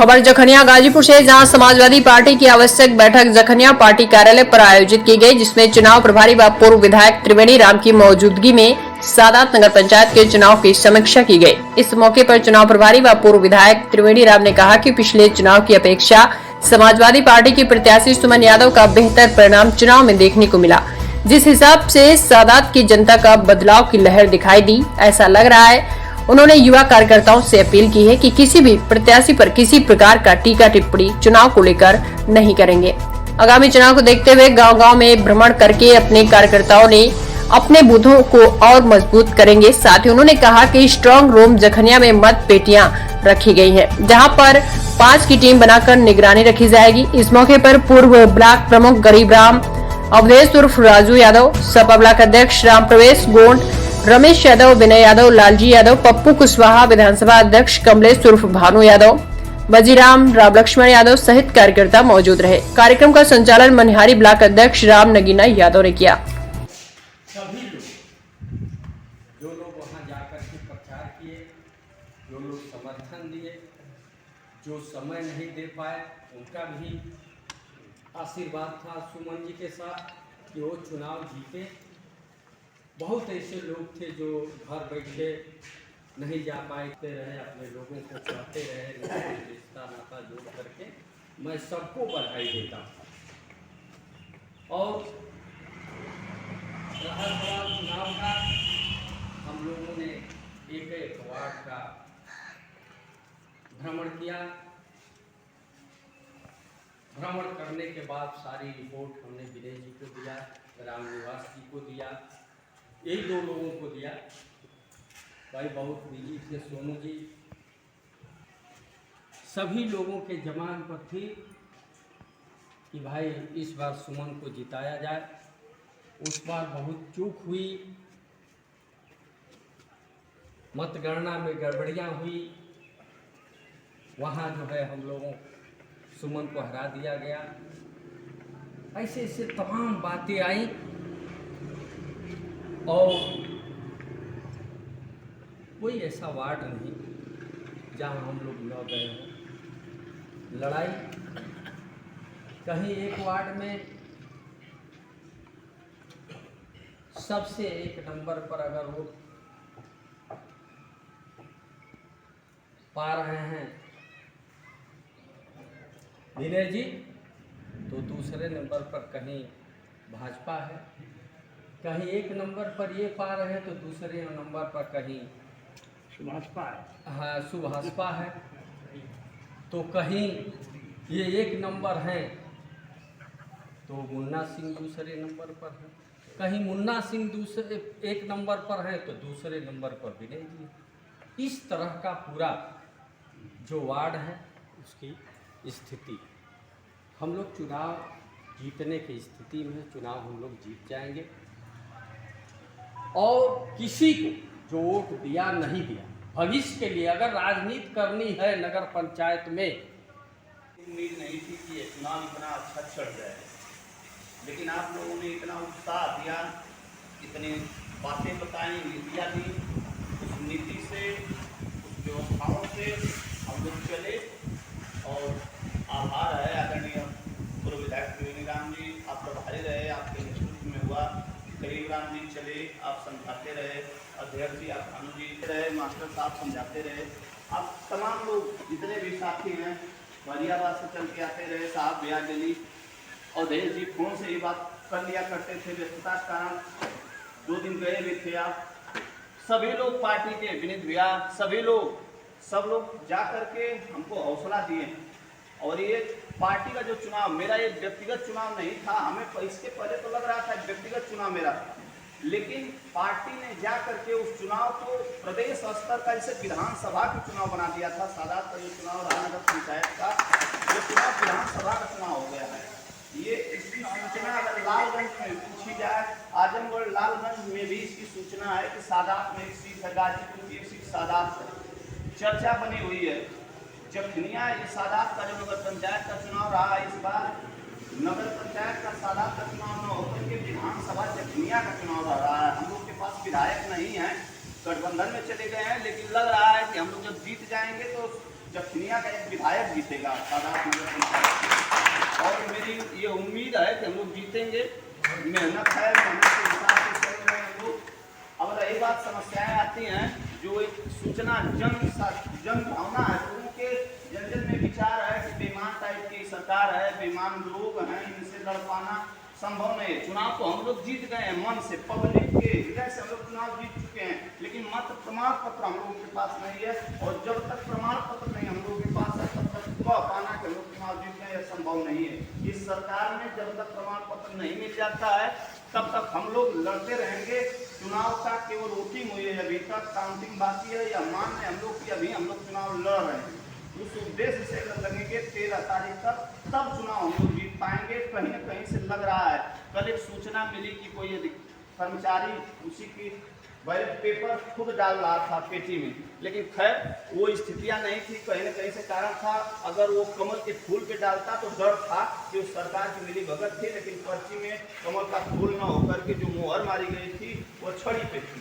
खबर जखनिया गाजीपुर से, जहां समाजवादी पार्टी की आवश्यक बैठक जखनिया पार्टी कार्यालय पर आयोजित की गई, जिसमें चुनाव प्रभारी व पूर्व विधायक त्रिवेणी राम की मौजूदगी में सादात नगर पंचायत के चुनाव की समीक्षा की गई। इस मौके पर चुनाव प्रभारी व पूर्व विधायक त्रिवेणी राम ने कहा कि पिछले चुनाव की अपेक्षा समाजवादी पार्टी की प्रत्याशी सुमन यादव का बेहतर परिणाम चुनाव में देखने को मिला। जिस हिसाब से सादात की जनता का बदलाव की लहर दिखाई दी, ऐसा लग रहा है। उन्होंने युवा कार्यकर्ताओं से अपील की है कि किसी भी प्रत्याशी पर किसी प्रकार का टीका टिप्पणी चुनाव को लेकर नहीं करेंगे। आगामी चुनाव को देखते हुए गांव-गांव में भ्रमण करके अपने कार्यकर्ताओं ने अपने बूथों को और मजबूत करेंगे। साथ ही उन्होंने कहा कि स्ट्रांग रूम जखनिया में मत पेटियां रखी गई है, जहां पर 5 की टीम बनाकर निगरानी रखी जाएगी। इस मौके पर पूर्व ब्लॉक प्रमुख गरीब राम अवधेश उर्फ राजू यादव, सपा ब्लॉक अध्यक्ष राम प्रवेश गोंड, रमेश यादव, विनय यादव, लालजी यादव, पप्पू कुशवाहा, विधानसभा अध्यक्ष कमलेश उर्फ भानु यादव, बजीराम, राम लक्ष्मण यादव सहित कार्यकर्ता मौजूद रहे। कार्यक्रम का संचालन मनिहारी ब्लॉक अध्यक्ष राम नगीना यादव ने किया। सभी लोग जो लोग वहां जाकर के प्रचार किए, जो लोग समर्थन दिए, जो समय नहीं दे पाए, उनका भी आशीर्वाद था सुमन जी के साथ कि वो चुनाव जीते। बहुत ऐसे लोग थे जो घर बैठे नहीं जा पाते रहे, अपने लोगों को चाहते रहे, रिश्ता नाता जोड़ करके। मैं सबको बधाई देता हूँ। और रहा सवाल चुनाव का, हम लोगों ने एक एक वार्ड का भ्रमण किया। भ्रमण करने के बाद सारी रिपोर्ट हमने विनय जी को दिया, राम निवास जी को दिया, एक दो लोगों को दिया। भाई बहुत बिजी थे सोनू जी। सभी लोगों के जमान पर थी कि भाई इस बार सुमन को जिताया जाए। उस बार बहुत चूक हुई, मतगणना में गड़बड़ियां हुई, वहाँ जो है हम लोगों सुमन को हरा दिया गया। ऐसे ऐसे तमाम बातें आई और कोई ऐसा वार्ड नहीं जहाँ हम लोग न गए हों। लड़ाई कहीं एक वार्ड में सबसे एक नंबर पर अगर वो पा रहे हैं विनय जी, तो दूसरे नंबर पर कहीं भाजपा है। कहीं एक नंबर पर ये पा रहे हैं तो दूसरे नंबर पर कहीं सुभाषपा है। हाँ, सुभाषपा है। तो कहीं ये एक नंबर हैं तो मुन्ना सिंह दूसरे नंबर पर है। कहीं मुन्ना सिंह दूसरे एक नंबर पर है तो दूसरे नंबर पर विनय जी। इस तरह का पूरा जो वार्ड है उसकी स्थिति, हम लोग चुनाव जीतने की स्थिति में, चुनाव हम लोग जीत जाएंगे। और किसी को जो वोट दिया नहीं दिया, भविष्य के लिए अगर राजनीति करनी है नगर पंचायत में, उम्मीद नहीं थी कि ये चुनाव इतना अच्छा चढ़ जाए, लेकिन आप लोगों ने इतना उत्साह दिया, इतनी बातें बताई, नीतियाँ दी। उस नीति से, उस व्यवस्थाओं से हम लोग चले और आभार है आदरणीय पूर्व विधायक त्रिवेणी राम जी, आप प्रभारी रहे, आपके नेतृत्व में हुआ। गरीब राम जी चले, आप समझाते रहे, अध्यक्ष जी आप भानु जी रहे, मास्टर साहब समझाते रहे, आप तमाम लोग जितने भी साथी हैं मरियाबाद से चल के आते रहे, साहब ब्याह दिल्ली और अध्यक्ष जी फोन से ही बात कर लिया करते थे, व्यस्तता के कारण 2 दिन गए भी थे आप। सभी लोग पार्टी के विनीत भैया, सभी लोग, सब लोग जा करके हमको हौसला दिए। और ये पार्टी का जो चुनाव, मेरा ये व्यक्तिगत चुनाव नहीं था, हमें इसके पहले तो लग रहा था व्यक्तिगत चुनाव मेरा, लेकिन पार्टी ने जा करके उस चुनाव को प्रदेश स्तर का, जैसे विधानसभा का चुनाव बना दिया था। सादात का जो चुनाव रहा नगर पंचायत का, ये चुनाव विधानसभा का चुनाव हो गया है। ये इसकी सूचना अगर लालगंज में पूछी जाए, आजमगढ़ लालगंज में भी इसकी सूचना है कि सादात में एक सीट है, गाजीपुर की एक सीट सादात है, चर्चा बनी हुई है। जखनिया ये सादात का जो नगर पंचायत का चुनाव रहा, इस बार नगर पंचायत का सादात का चुनाव न होकर के विधानसभा जखनिया का चुनाव रहा है। हम लोग के पास विधायक नहीं है, गठबंधन में चले गए हैं, लेकिन लग रहा है कि हम लोग जब जीत जाएंगे तो जखनिया का एक विधायक जीतेगा सादात नगर पंचायत। और मेरी ये उम्मीद है कि हम लोग जीतेंगे। मेहनत है, मेहनत के हिसाब से चल रहे हैं हम लोग। अब रही बात समस्याएं आती हैं, जो एक सूचना जन भावना है, लोगों के जन में विचार है कि बेईमान टाइप की सरकार है, बेईमान लोग हैं, इनसे लड़ पाना संभव नहीं है। चुनाव तो हम लोग जीत गए हैं मन से, पब्लिक के हृदय से हम लोग चुनाव जीत चुके हैं, लेकिन मात्र प्रमाण पत्र हम लोगों के पास नहीं है। और जब तक प्रमाण पत्र नहीं हम लोगों के पास है, तब तक कह पाना कि हम लोग चुनाव जीत गए, यह संभव नहीं है। इस सरकार में जब तक प्रमाण पत्र नहीं मिल जाता है, तब तक हम लोग लड़ते रहेंगे। चुनाव का केवल वोटिंग हुई है, अभी तक काउंटिंग बाकी है, या मान है हम लोग कि अभी हम लोग चुनाव लड़ रहे हैं। उस उद्देश्य से अगर लगेंगे 13 तारीख तक, तब चुनाव हम लोग जीत पाएंगे। कहीं न कहीं से लग रहा है, कल एक सूचना मिली कि कोई कर्मचारी उसी की बैलेट पेपर खुद डाल रहा था पेटी में, लेकिन खैर वो स्थितियां नहीं थी, कहीं न कहीं से कारण था। अगर वो कमल के फूल पे डालता तो डर था कि उस सरकार की मिली भगत थी, लेकिन पर्ची में कमल का फूल न होकर के जो मोहर मारी गई थी वो छड़ी पे थी।